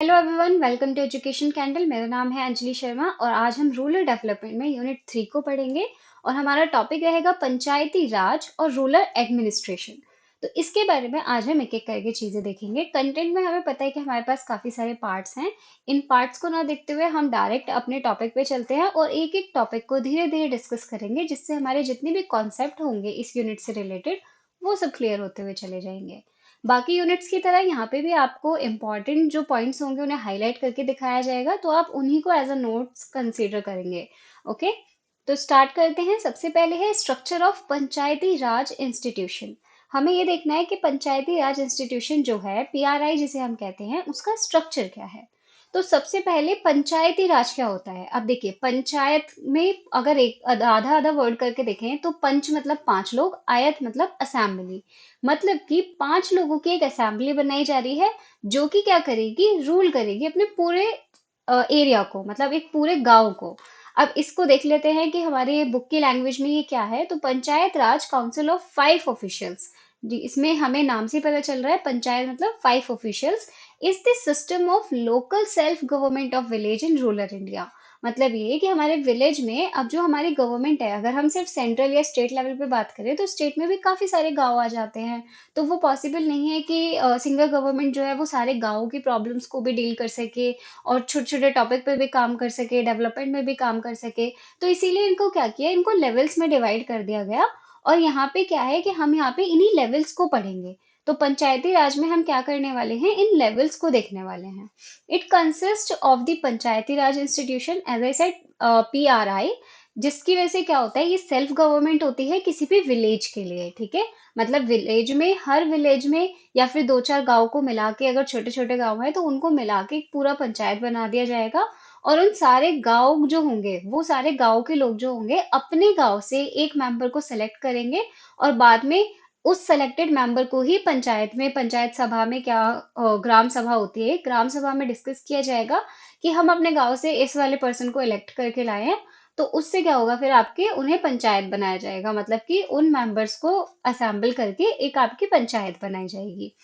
Hello everyone, welcome to education candle. मेरा नाम है अंजलि शर्मा और आज हम रूरल डेवलपमेंट में यूनिट 3 को पढ़ेंगे। और हमारा टॉपिक रहेगा पंचायती राज और रूरल एडमिनिस्ट्रेशन। तो इसके बारे में आज हम एक एक करके चीजें देखेंगे। कंटेंट में हमें पता है कि हमारे पास काफी सारे पार्ट्स हैं। इन पार्ट्स को ना देखते हुए हम डायरेक्ट अपने टॉपिक पे चलते हैं और एक एक टॉपिक को धीरे धीरे डिस्कस करेंगे, जिससे हमारे जितने भी कॉन्सेप्ट होंगे इस यूनिट से रिलेटेड वो सब क्लियर होते हुए चले जाएंगे। बाकी यूनिट्स की तरह यहाँ पे भी आपको इम्पॉर्टेंट जो पॉइंट्स होंगे उन्हें हाईलाइट करके दिखाया जाएगा, तो आप उन्हीं को एज अ नोट्स कंसीडर करेंगे। ओके, तो स्टार्ट करते हैं। सबसे पहले है structure of Panchayati Raj institution. हमें ये देखना है कि पंचायती राज इंस्टीट्यूशन जो है, पीआरआई जिसे हम कहते हैं, उसका स्ट्रक्चर क्या है। तो सबसे पहले पंचायती राज क्या होता है। अब देखिए, पंचायत में अगर एक आधा आधा वर्ड करके देखें तो पंच मतलब पांच लोग, आयत मतलब असेंबली। मतलब कि पांच लोगों की एक असेंबली बनाई जा रही है, जो कि क्या करेगी, रूल करेगी अपने पूरे एरिया को, मतलब एक पूरे गांव को। अब इसको देख लेते हैं कि हमारे बुक की लैंग्वेज में ये क्या है। तो पंचायत राज काउंसिल ऑफ 5 ऑफिशियल्स, जी इसमें हमें नाम से पता चल रहा है पंचायत मतलब 5 officials, is the system of local self government of village in rural India. मतलब ये कि हमारे विलेज में अब जो हमारी गवर्नमेंट है, अगर हम सिर्फ सेंट्रल या स्टेट लेवल पे बात करें तो स्टेट में भी काफी सारे गांव आ जाते हैं। तो वो पॉसिबल नहीं है कि सिंगल गवर्नमेंट जो है वो सारे गांवों की प्रॉब्लम्स को भी डील कर सके और छोटे छोटे टॉपिक पे भी काम कर सके, डेवलपमेंट में भी काम कर सके। तो इसीलिए इनको क्या किया, इनको लेवल्स में डिवाइड कर दिया गया। और यहाँ पे क्या है कि हम यहाँ पे इन्हीं लेवल्स को पढ़ेंगे। तो पंचायती राज में हम क्या करने वाले हैं, इन लेवल्स को देखने वाले हैं। It consist of the Panchayati Raj institution, as I said, PRI, जिसकी वजह से क्या होता है, ये सेल्फ गवर्नमेंट होती है किसी भी विलेज के लिए। ठीक है, मतलब विलेज में, हर विलेज में या फिर दो चार गांव को मिला के, अगर छोटे छोटे गांव है तो उनको मिला के एक पूरा पंचायत बना दिया जाएगा। और उन सारे गांव जो होंगे, वो सारे गांव के लोग जो होंगे अपने गांव से एक मेंबर को सेलेक्ट करेंगे। और बाद में उस सेलेक्टेड मेंबर को ही पंचायत में, पंचायत सभा में, क्या ग्राम सभा होती है, ग्राम सभा में डिस्कस किया जाएगा कि हम अपने गांव से इस वाले पर्सन को इलेक्ट करके लाए हैं। तो उससे क्या होगा, फिर आपके उन्हें पंचायत बनाया जाएगा, मतलब कि उन मेंबर्स को असेंबल करके एक आपकी पंचायत बनाई जाएगी।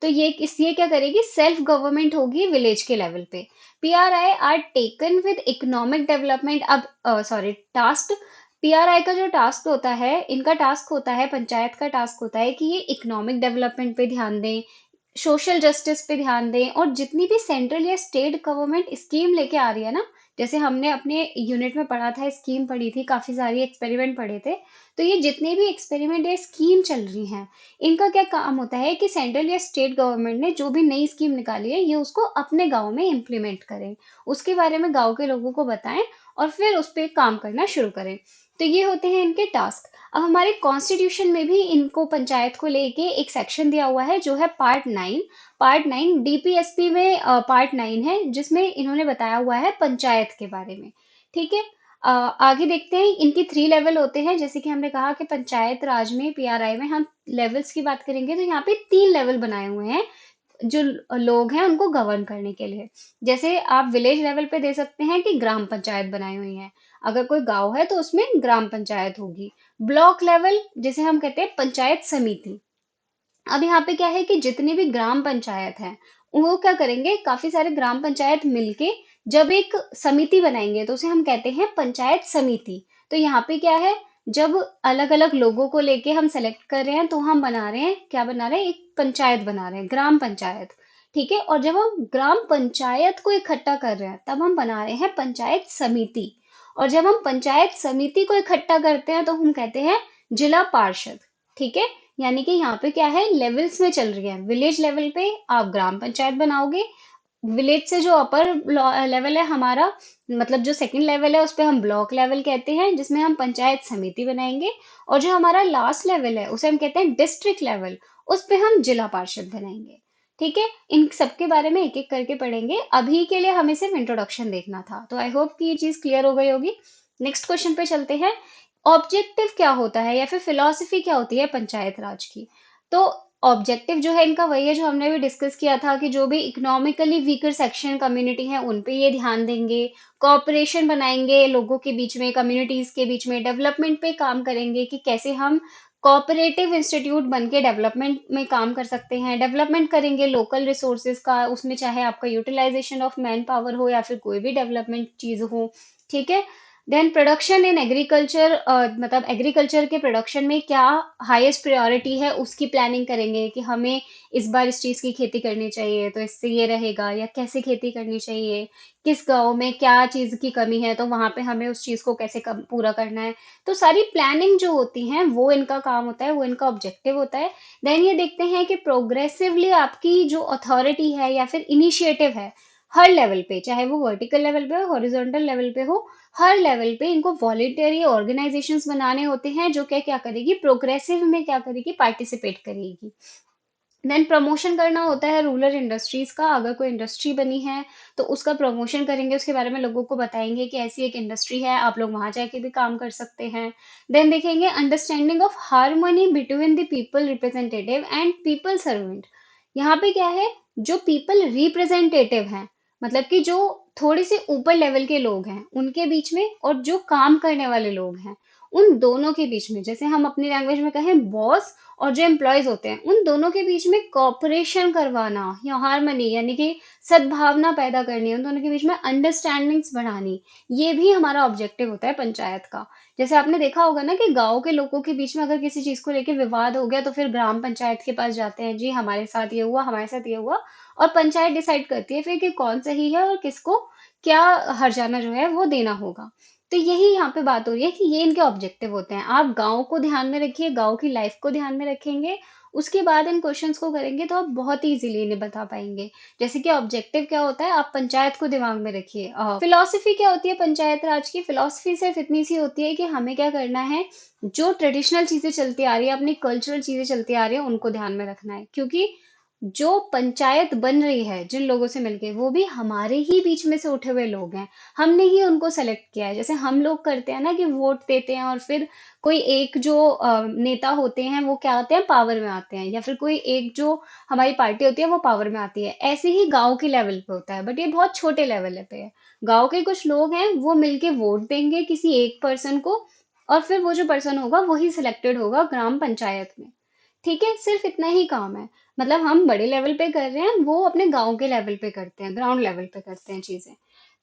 तो ये क्या करेगी, सेल्फ गवर्नमेंट होगी विलेज के लेवल पे। PRI are taken with economic development. अब सॉरी, टास्क, पीआरआई का जो टास्क होता है, इनका टास्क होता है, पंचायत का टास्क होता है कि ये इकोनॉमिक डेवलपमेंट पे ध्यान दें, सोशल जस्टिस पे ध्यान दें, और जितनी भी सेंट्रल या स्टेट गवर्नमेंट स्कीम लेके आ रही है ना, जैसे हमने अपने यूनिट में पढ़ा था, स्कीम पढ़ी थी, काफी सारी एक्सपेरिमेंट पढ़े थे। तो ये जितने भी एक्सपेरिमेंट या स्कीम चल रही हैं, इनका क्या काम होता है कि सेंट्रल या स्टेट गवर्नमेंट ने जो भी नई स्कीम निकाली है, ये उसको अपने गांव में इम्प्लीमेंट करें, उसके बारे में गांव के लोगों को बताएं और फिर उस पर काम करना शुरू करें। तो ये होते हैं इनके टास्क। अब हमारे कॉन्स्टिट्यूशन में भी इनको, पंचायत को लेके एक सेक्शन दिया हुआ है जो है पार्ट 9। पार्ट 9 डीपीएसपी में पार्ट 9 है, जिसमें इन्होंने बताया हुआ है पंचायत के बारे में। ठीक है, आगे देखते हैं। इनकी 3 लेवल होते हैं, जैसे कि हमने कहा कि पंचायत राज में, पीआरआई में हम लेवल्स की बात करेंगे तो यहाँ पे 3 लेवल बनाए हुए हैं जो लोग हैं उनको गवर्न करने के लिए। जैसे आप विलेज लेवल पे दे सकते हैं कि ग्राम पंचायत बनाई हुई है, अगर कोई गांव है तो उसमें ग्राम पंचायत होगी। ब्लॉक लेवल जिसे हम कहते हैं पंचायत समिति। अब यहाँ पे क्या है कि जितनी भी ग्राम पंचायत है, वो क्या करेंगे, काफी सारे ग्राम पंचायत मिलके जब एक समिति बनाएंगे तो उसे हम कहते हैं पंचायत समिति। तो यहाँ पे क्या है, जब अलग अलग लोगों को लेके हम सेलेक्ट कर रहे हैं तो हम बना रहे हैं, क्या बना रहे हैं, एक पंचायत बना रहे हैं, ग्राम पंचायत। ठीक है, और जब हम ग्राम पंचायत को इकट्ठा कर रहे हैं तब हम बना रहे हैं पंचायत समिति। और जब हम पंचायत समिति को इकट्ठा करते हैं तो हम कहते हैं जिला पार्षद। ठीक है, यानी कि यहाँ पे क्या है, लेवल्स में चल रही है। विलेज लेवल पे आप ग्राम पंचायत बनाओगे, विलेज से जो अपर लेवल है हमारा, मतलब जो सेकंड लेवल है, उस पे हम ब्लॉक लेवल कहते हैं, जिसमें हम पंचायत समिति बनाएंगे। और जो हमारा लास्ट लेवल है उसे हम कहते हैं डिस्ट्रिक्ट लेवल, उस पे हम जिला पार्षद बनाएंगे। ठीक है, इन सबके बारे में एक एक करके पढ़ेंगे। अभी के लिए हमें सिर्फ इंट्रोडक्शन देखना था, तो आई होप कि ये चीज क्लियर हो गई होगी। नेक्स्ट क्वेश्चन पे चलते हैं। ऑब्जेक्टिव क्या होता है या फिर फिलॉसफी क्या होती है पंचायत राज की। तो ऑब्जेक्टिव जो है इनका वही है जो हमने भी डिस्कस किया था, कि जो भी इकोनॉमिकली वीकर सेक्शन कम्युनिटी है उन पे ये ध्यान देंगे, कॉपरेशन बनाएंगे लोगों के बीच में, कम्युनिटीज के बीच में, डेवलपमेंट पे काम करेंगे कि कैसे हम कोऑपरेटिव इंस्टीट्यूट बन के डेवलपमेंट में काम कर सकते हैं। डेवलपमेंट करेंगे लोकल रिसोर्सेज का, उसमें चाहे आपका यूटिलाइजेशन ऑफ मैन पावर हो या फिर कोई भी डेवलपमेंट चीज हो। ठीक है। देन प्रोडक्शन इन एग्रीकल्चर, मतलब एग्रीकल्चर के प्रोडक्शन में क्या हाईएस्ट प्रायोरिटी है उसकी प्लानिंग करेंगे कि हमें इस बार इस चीज की खेती करनी चाहिए तो इससे ये रहेगा, या कैसे खेती करनी चाहिए, किस गांव में क्या चीज की कमी है तो वहां पे हमें उस चीज को कैसे पूरा करना है। तो सारी प्लानिंग जो होती है वो इनका काम होता है, वो इनका ऑब्जेक्टिव होता है। देन ये देखते हैं कि प्रोग्रेसिवली आपकी जो अथॉरिटी है या फिर इनिशिएटिव है, हर लेवल पे, चाहे वो वर्टिकल लेवल पे हो हॉरिजॉन्टल लेवल पे हो, हर लेवल पे इनको वॉलेंटरी ऑर्गेनाइजेशंस बनाने होते हैं जो क्या क्या करेगी, प्रोग्रेसिव में क्या करेगी, पार्टिसिपेट करेगी। देन प्रमोशन करना होता है रूरल इंडस्ट्रीज का। अगर कोई इंडस्ट्री बनी है तो उसका प्रमोशन करेंगे, उसके बारे में लोगों को बताएंगे कि ऐसी एक इंडस्ट्री है, आप लोग वहां जाके भी काम कर सकते हैं। देन देखेंगे understanding of harmony between the people representative and people servant. यहाँ पे क्या है, जो पीपल रिप्रेजेंटेटिव हैं, मतलब कि जो थोड़े से ऊपर लेवल के लोग हैं उनके बीच में, और जो काम करने वाले लोग हैं उन दोनों के बीच में, जैसे हम अपनी लैंग्वेज में कहें बॉस और जो एम्प्लॉयज होते हैं उन दोनों के बीच में कॉपरेशन करवाना या हार्मनी, यानी कि सद्भावना पैदा करनी, उन दोनों के बीच में अंडरस्टैंडिंग्स बढ़ानी, ये भी हमारा ऑब्जेक्टिव होता है पंचायत का। जैसे आपने देखा होगा ना कि गांव के लोगों के बीच में अगर किसी चीज को लेकर विवाद हो गया तो फिर ग्राम पंचायत के पास जाते हैं, जी हमारे साथ ये हुआ, हमारे साथ ये हुआ, और पंचायत डिसाइड करती है फिर कि कौन सही है और किसको क्या हर्जाना जो है वो देना होगा। तो यही यहाँ पे बात हो रही है कि ये इनके ऑब्जेक्टिव होते हैं। आप गांव को ध्यान में रखिए, गांव की लाइफ को ध्यान में रखेंगे, उसके बाद इन क्वेश्चंस को करेंगे तो आप बहुत इजीली इन्हें बता पाएंगे। जैसे कि ऑब्जेक्टिव क्या होता है, आप पंचायत को दिमाग में रखिए। फिलॉसफी क्या होती है पंचायत राज की, फिलॉसफी सिर्फ इतनी सी होती है कि हमें क्या करना है, जो ट्रेडिशनल चीजें चलती आ रही है, अपनी कल्चरल चीजें चलती आ रही है, उनको ध्यान में रखना है। क्योंकि जो पंचायत बन रही है जिन लोगों से मिलके, वो भी हमारे ही बीच में से उठे हुए लोग हैं, हमने ही उनको सेलेक्ट किया है। जैसे हम लोग करते हैं ना कि वोट देते हैं और फिर कोई एक जो नेता होते हैं वो क्या होते हैं, पावर में आते हैं, या फिर कोई एक जो हमारी पार्टी होती है वो पावर में आती है। ऐसे ही गांव के लेवल पे होता है, बट ये बहुत छोटे लेवल पे है। गांव के कुछ लोग हैं वो मिलके वोट देंगे किसी एक पर्सन को, और फिर वो जो पर्सन होगा वही सिलेक्टेड होगा ग्राम पंचायत में। ठीक है, सिर्फ इतना ही काम है। मतलब हम बड़े लेवल पे कर रहे हैं, वो अपने गांव के लेवल पे करते हैं, ग्राउंड लेवल पे करते हैं चीजें।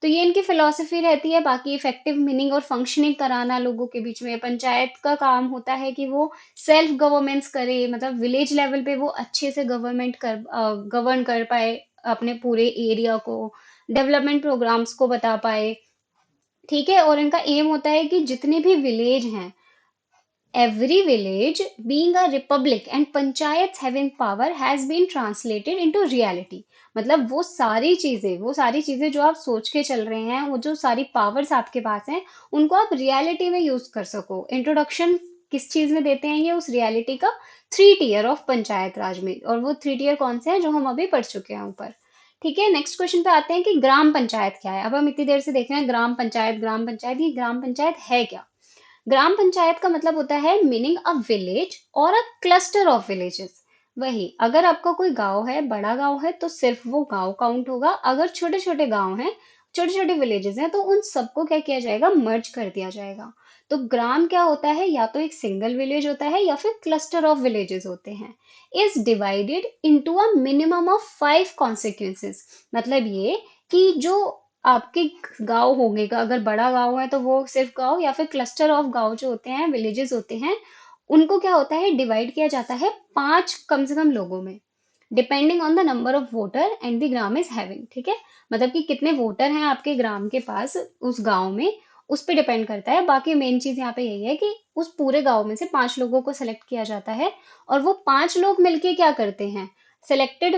तो ये इनकी फिलॉसफी रहती है। बाकी इफेक्टिव मीनिंग और फंक्शनिंग कराना लोगों के बीच में, पंचायत का काम होता है कि वो सेल्फ गवर्नेंस करे, मतलब विलेज लेवल पे वो अच्छे से गवर्न कर पाए अपने पूरे एरिया को, डेवलपमेंट प्रोग्राम्स को बता पाए। ठीक है, और इनका एम होता है कि जितने भी विलेज हैं, every village being a republic and panchayats having power has been translated into reality। मतलब वो सारी चीजें जो आप सोच के चल रहे हैं, वो जो सारी पावर्स आपके पास हैं, उनको आप रियलिटी में यूज कर सको। इंट्रोडक्शन किस चीज में देते हैं ये, उस रियलिटी का, थ्री टीयर ऑफ पंचायत राज में। और वो थ्री टीयर कौन से हैं जो हम अभी पढ़ चुके हैं ऊपर। ठीक है, नेक्स्ट क्वेश्चन पे आते हैं कि ग्राम पंचायत क्या है। अब हम इतनी देर से देख रहे हैं ग्राम पंचायत, ग्राम पंचायत, ये ग्राम पंचायत है क्या। ग्राम पंचायत का मतलब होता है मीनिंग अ विलेज और अ क्लस्टर ऑफ विलेजेस। वही, अगर आपका कोई गांव है, बड़ा गांव है, तो सिर्फ वो गांव काउंट होगा। अगर छोटे छोटे गांव हैं, छोटे छोटे विलेजेस हैं, तो उन सबको क्या किया जाएगा, मर्ज कर दिया जाएगा। तो ग्राम क्या होता है, या तो एक सिंगल विलेज होता है या फिर क्लस्टर ऑफ विलेजेस होते हैं। Is divided into a minimum of 5 consequences. मतलब ये कि जो आपके गांव होंगे का, अगर बड़ा गांव है तो वो सिर्फ गांव, या फिर क्लस्टर ऑफ गांव जो होते हैं, विलेजेस होते हैं, उनको क्या होता है, डिवाइड किया जाता है 5 कम से कम लोगों में, depending on the number of voter and the gram is having. ठीक है, मतलब कि कितने वोटर हैं आपके ग्राम के पास उस गांव में, उस पर डिपेंड करता है। बाकी मेन चीज यहाँ पे यही है कि उस पूरे गांव में से 5 लोगों को सेलेक्ट किया जाता है, और वो 5 लोग मिलके क्या करते हैं, सिलेक्टेड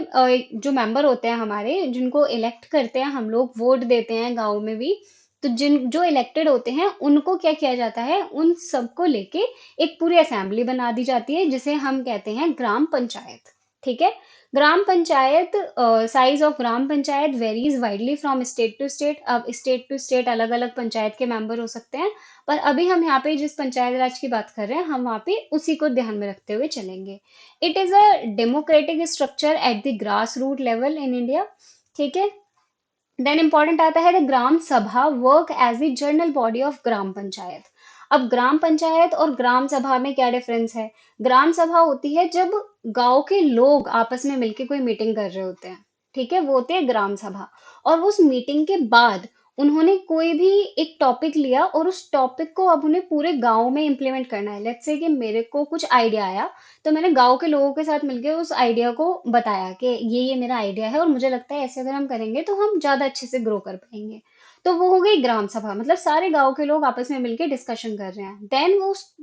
जो मेंबर होते हैं हमारे, जिनको इलेक्ट करते हैं हम लोग, वोट देते हैं गांव में भी। तो जिन जो इलेक्टेड होते हैं उनको क्या किया जाता है, उन सबको लेके एक पूरी असेंबली बना दी जाती है, जिसे हम कहते हैं ग्राम पंचायत। ठीक है, gram panchayat, size of gram panchayat varies widely from state to state. अब स्टेट टू स्टेट अलग अलग पंचायत के मेंबर हो सकते हैं, पर अभी हम यहाँ पे जिस पंचायत राज की बात कर रहे हैं, हम वहाँ पे उसी को ध्यान में रखते हुए चलेंगे। It is a democratic structure at the grass root level in India. ठीक है, देन इंपॉर्टेंट आता है the gram sabha work as the general body of gram panchayat. अब ग्राम पंचायत और ग्राम सभा में क्या डिफरेंस है? ग्राम सभा होती है जब गांव के लोग आपस में मिलके कोई मीटिंग कर रहे होते हैं, ठीक है, वो होती है ग्राम सभा। और उस मीटिंग के बाद उन्होंने कोई भी एक टॉपिक लिया और उस टॉपिक को अब उन्हें पूरे गांव में इम्प्लीमेंट करना है। लेट्स से कि मेरे को कुछ आइडिया आया, तो मैंने गांव के लोगों के साथ मिलकर उस आइडिया को बताया कि ये मेरा आइडिया है और मुझे लगता है ऐसे अगर हम करेंगे तो हम ज्यादा अच्छे से ग्रो कर पाएंगे। तो वो हो गई ग्राम सभा, मतलब सारे गांव के लोग आपस में मिलकर डिस्कशन कर रहे हैं। देन वो उस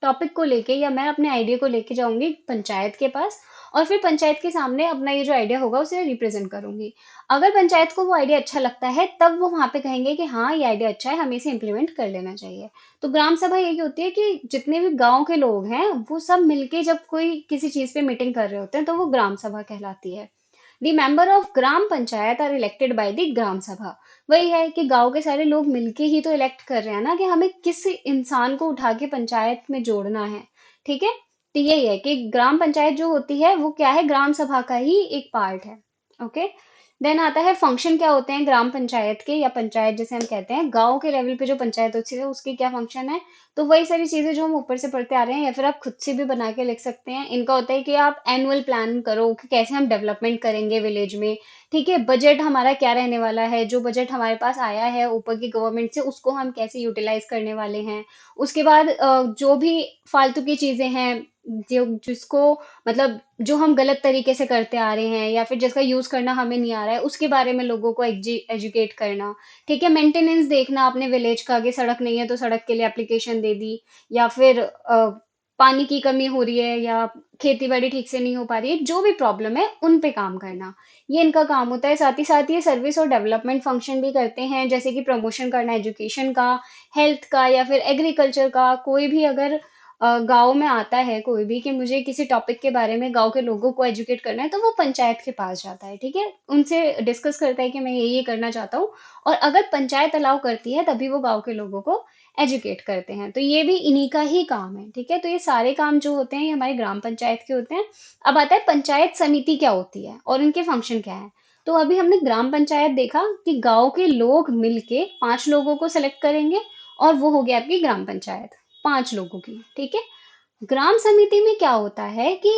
टॉपिक को लेके या मैं अपने आइडिया को लेके जाऊंगी पंचायत के पास, और फिर पंचायत के सामने अपना ये जो आइडिया होगा उसे रिप्रेजेंट करूंगी। अगर पंचायत को वो आइडिया अच्छा लगता है तब वो वहां पे कहेंगे कि हाँ ये आइडिया अच्छा है, हमें इसे इम्प्लीमेंट कर लेना चाहिए। तो ग्राम सभा यही होती है कि जितने भी गांव के लोग हैं वो सब मिलके जब कोई किसी चीज पे मीटिंग कर रहे होते हैं तो वो ग्राम सभा कहलाती है। The member of gram panchayat are elected by the gram sabha. वही है कि गांव के सारे लोग मिलके ही तो इलेक्ट कर रहे हैं ना कि हमें किस इंसान को उठा के पंचायत में जोड़ना है। ठीक है, तो यही है कि ग्राम पंचायत जो होती है वो क्या है, ग्राम सभा का ही एक पार्ट है। ओके। देन आता है फंक्शन क्या होते हैं ग्राम पंचायत के, या पंचायत जिसे हम कहते हैं गांव के लेवल पे जो पंचायत होती है उसके क्या फंक्शन है। तो वही सारी चीजें जो हम ऊपर से पढ़ते आ रहे हैं या फिर आप खुद से भी बना के लिख सकते हैं। इनका होता है कि आप एनुअल प्लान करो कि कैसे हम डेवलपमेंट करेंगे विलेज में। ठीक है, बजट हमारा क्या रहने वाला है, जो बजट हमारे पास आया है ऊपर की गवर्नमेंट से उसको हम कैसे यूटिलाइज करने वाले हैं। उसके बाद जो भी फालतू की चीजें हैं, जो जिसको मतलब जो हम गलत तरीके से करते आ रहे हैं या फिर जिसका यूज करना हमें नहीं आ रहा है उसके बारे में लोगों को एजुकेट करना। ठीक है, मेंटेनेंस देखना अपने विलेज का, कि सड़क नहीं है तो सड़क के लिए एप्लीकेशन दे दी, या फिर पानी की कमी हो रही है या खेती बाड़ी ठीक से नहीं हो पा रही है, जो भी प्रॉब्लम है उन पे काम करना, ये इनका काम होता है। साथ ही ये सर्विस और डेवलपमेंट फंक्शन भी करते हैं, जैसे कि प्रमोशन करना एजुकेशन का, हेल्थ का, या फिर एग्रीकल्चर का। कोई भी अगर गांव में आता है कोई भी कि मुझे किसी टॉपिक के बारे में गांव के लोगों को एजुकेट करना है, तो वो पंचायत के पास जाता है। ठीक है, उनसे डिस्कस करता है कि मैं ये करना चाहता हूँ, और अगर पंचायत अलाउ करती है तभी वो गांव के लोगों को एजुकेट करते हैं। तो ये भी इन्हीं का ही काम है। ठीक है, तो ये सारे काम जो होते हैं ये हमारी ग्राम पंचायत के होते हैं। अब आता है पंचायत समिति क्या होती है और इनके फंक्शन क्या है। तो अभी हमने ग्राम पंचायत देखा कि गांव के लोग मिलके 5 लोगों को सेलेक्ट करेंगे, और वो हो गया आपकी ग्राम पंचायत, 5 लोगों की। ठीक है, ग्राम समिति में क्या होता है कि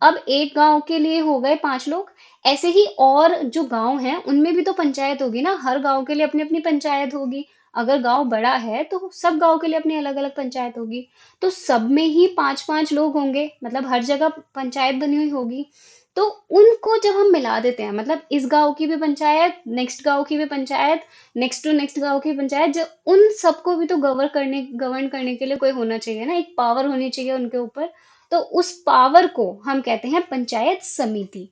अब एक गांव के लिए हो गए 5 लोग, ऐसे ही और जो गांव हैं उनमें भी तो पंचायत होगी ना, हर गांव के लिए अपनी अपनी पंचायत होगी। अगर गांव बड़ा है तो सब गांव के लिए अपनी अलग अलग पंचायत होगी। तो सब में ही 5 5 लोग होंगे, मतलब हर जगह पंचायत बनी हुई होगी। तो उनको जब हम मिला देते हैं, मतलब इस गांव की भी पंचायत, नेक्स्ट गांव की भी पंचायत, नेक्स्ट टू नेक्स्ट गांव की पंचायत, जो उन सबको भी तो गवर्न करने के लिए कोई होना चाहिए ना, एक पावर होनी चाहिए उनके ऊपर। तो उस पावर को हम कहते हैं पंचायत समिति।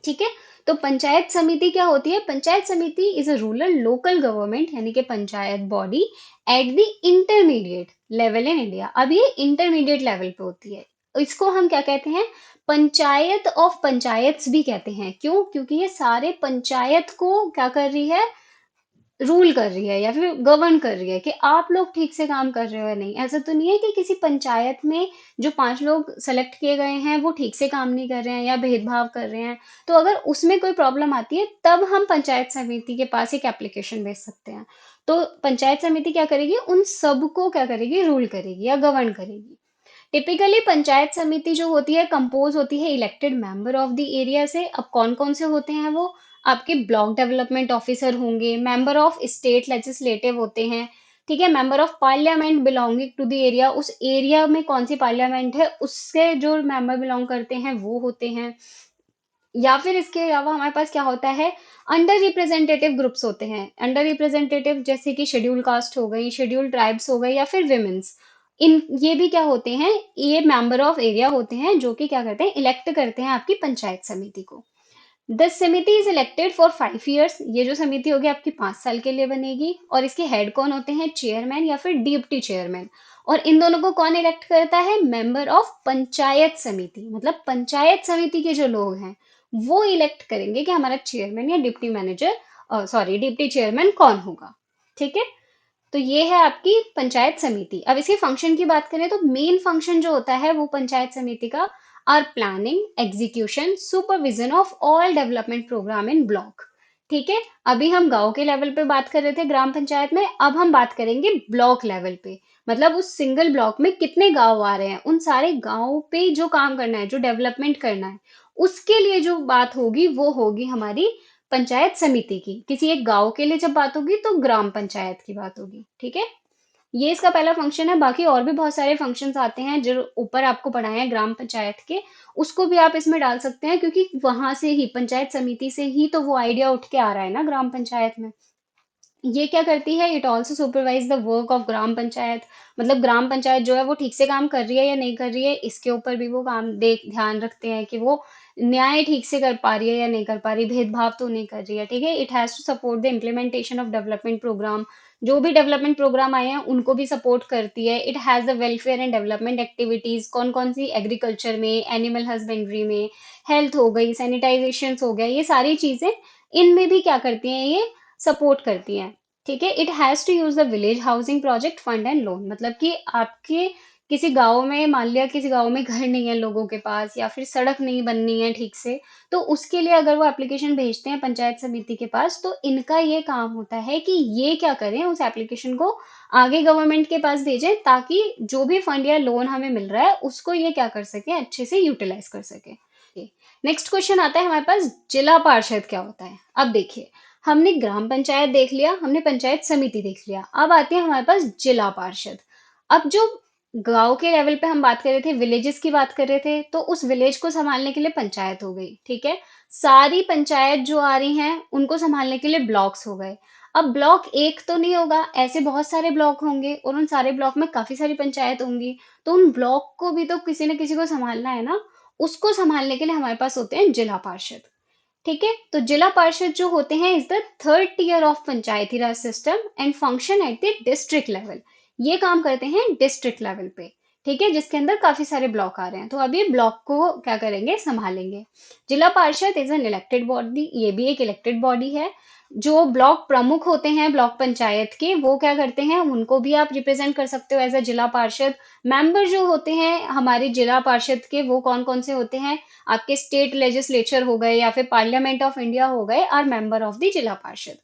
ठीक है, तो पंचायत समिति क्या होती है? पंचायत समिति is a rural local government, यानी कि panchayat body at the intermediate level in India. अब ये इंटरमीडिएट लेवल पे होती है। इसको हम क्या कहते हैं? पंचायत ऑफ पंचायत्स भी कहते हैं। क्यों? क्योंकि ये सारे पंचायत को क्या कर रही है, रूल कर रही है या फिर गवर्न कर रही है कि आप लोग ठीक से काम कर रहे हो या नहीं। ऐसा तो नहीं है कि किसी पंचायत में जो 5 लोग सेलेक्ट किए गए हैं वो ठीक से काम नहीं कर रहे हैं या भेदभाव कर रहे हैं। तो अगर उसमें कोई प्रॉब्लम आती है तब हम पंचायत समिति के पास एक एप्लीकेशन भेज सकते हैं। तो पंचायत समिति क्या करेगी? उन सबको क्या करेगी? रूल करेगी या गवर्न करेगी। टिपिकली पंचायत समिति जो होती है कंपोज होती है elected member of the area से। अब कौन कौन से होते हैं वो? आपके ब्लॉक डेवलपमेंट ऑफिसर होंगे, मेंबर ऑफ स्टेट लेजिस्लेटिव होते हैं, ठीक है, member of parliament belonging to the area, उस एरिया में कौन सी पार्लियामेंट है उससे जो मेंबर बिलोंग करते हैं वो होते हैं। या फिर इसके अलावा हमारे पास क्या होता है? अंडर रिप्रेजेंटेटिव ग्रुप्स होते हैं। अंडर रिप्रेजेंटेटिव जैसे कि शेड्यूल कास्ट हो गई, शेड्यूल ट्राइब्स हो गई, या फिर विमेन्स। इन ये भी क्या होते हैं? ये मेंबर ऑफ एरिया होते हैं जो कि क्या करते हैं? इलेक्ट करते हैं आपकी पंचायत समिति को। दिस समिति इज इलेक्टेड फॉर 5 years। ये जो समिति होगी आपकी 5 साल के लिए बनेगी, और इसके हेड कौन होते हैं? चेयरमैन या फिर डिप्टी चेयरमैन। और इन दोनों को कौन इलेक्ट करता है? मेंबर ऑफ पंचायत समिति, मतलब पंचायत समिति के जो लोग हैं वो इलेक्ट करेंगे कि हमारा चेयरमैन या deputy manager, sorry deputy chairman कौन होगा। ठीक है, तो ये है आपकी पंचायत समिति। अब इसके फंक्शन की बात करें तो मेन फंक्शन जो होता है वो पंचायत समिति का are planning, execution, supervision of all development programme in block. ठीक है। अभी हम गांव के लेवल पे बात कर रहे थे ग्राम पंचायत में, अब हम बात करेंगे ब्लॉक लेवल पे। मतलब उस सिंगल ब्लॉक में कितने गांव आ रहे हैं, उन सारे गांवों पे जो काम करना है, जो डेवलपमेंट करना है, उसके लिए जो बात होगी वो होगी हमारी पंचायत समिति की। किसी एक गांव के लिए जब बात होगी तो ग्राम पंचायत की बात होगी। ठीक है, ये इसका पहला फंक्शन है। बाकी और भी बहुत सारे फंक्शंस आते हैं जो ऊपर आपको पढ़ाए हैं ग्राम पंचायत के, उसको भी आप इसमें डाल सकते हैं, क्योंकि वहां से ही, पंचायत समिति से ही तो वो आइडिया उठ के आ रहा है ना ग्राम पंचायत में। ये क्या करती है, it also supervise the work of gram panchayat. मतलब ग्राम पंचायत जो है वो ठीक से काम कर रही है या नहीं कर रही है, इसके ऊपर भी वो काम देख ध्यान रखते हैं कि वो न्याय ठीक से कर पा रही है या नहीं कर पा रही, भेदभाव तो नहीं कर रही है। ठीक है, it has to support the implementation of development programme. जो भी डेवलपमेंट प्रोग्राम आए हैं उनको भी सपोर्ट करती है। It has the welfare and development activities, कौन कौन सी, एग्रीकल्चर में, एनिमल हस्बेंड्री में, हेल्थ हो गई, सैनिटाइजेशन हो गया, ये सारी चीजें इनमें भी क्या करती हैं, ये सपोर्ट करती हैं। ठीक है, it has to use the village housing project fund and loan. मतलब कि आपके किसी गांव में, मान लिया किसी गांव में घर नहीं है लोगों के पास, या फिर सड़क नहीं बननी है ठीक से, तो उसके लिए अगर वो एप्लीकेशन भेजते हैं पंचायत समिति के पास, तो इनका ये काम होता है कि ये क्या करें, उस एप्लीकेशन को आगे गवर्नमेंट के पास भेजें, ताकि जो भी फंड या लोन हमें मिल रहा है उसको ये क्या कर सके, अच्छे से यूटिलाइज कर सके। नेक्स्ट क्वेश्चन आता है हमारे पास, जिला पार्षद क्या होता है। अब देखिए, हमने ग्राम पंचायत देख लिया, हमने पंचायत समिति देख लिया, अब आते हैं हमारे पास जिला पार्षद। अब जो गांव के लेवल पे हम बात कर रहे थे, विलेजेस की बात कर रहे थे, तो उस विलेज को संभालने के लिए पंचायत हो गई। ठीक है, सारी पंचायत जो आ रही हैं उनको संभालने के लिए ब्लॉक्स हो गए। अब ब्लॉक एक तो नहीं होगा, ऐसे बहुत सारे ब्लॉक होंगे, और उन सारे ब्लॉक में काफी सारी पंचायत होंगी, तो उन ब्लॉक को भी तो किसी न किसी को संभालना है ना। उसको संभालने के लिए हमारे पास होते हैं जिला पार्षद। ठीक है, तो जिला पार्षद जो होते हैं is the third tier of Panchayati Raj system and function at the district level. ये काम करते हैं डिस्ट्रिक्ट लेवल पे। ठीक है, जिसके अंदर काफी सारे ब्लॉक आ रहे हैं, तो अब ये ब्लॉक को क्या करेंगे, संभालेंगे। जिला पार्षद इज एन इलेक्टेड बॉडी, ये भी एक इलेक्टेड बॉडी है। जो ब्लॉक प्रमुख होते हैं ब्लॉक पंचायत के, वो क्या करते हैं, उनको भी आप रिप्रेजेंट कर सकते हो एज अ जिला पार्षद। मेंबर जो होते हैं हमारे जिला पार्षद के, वो कौन कौन से होते हैं, आपके स्टेट लेजिस्लेचर हो गए या फिर पार्लियामेंट ऑफ इंडिया हो गए, आर मेंबर ऑफ द जिला पार्षद।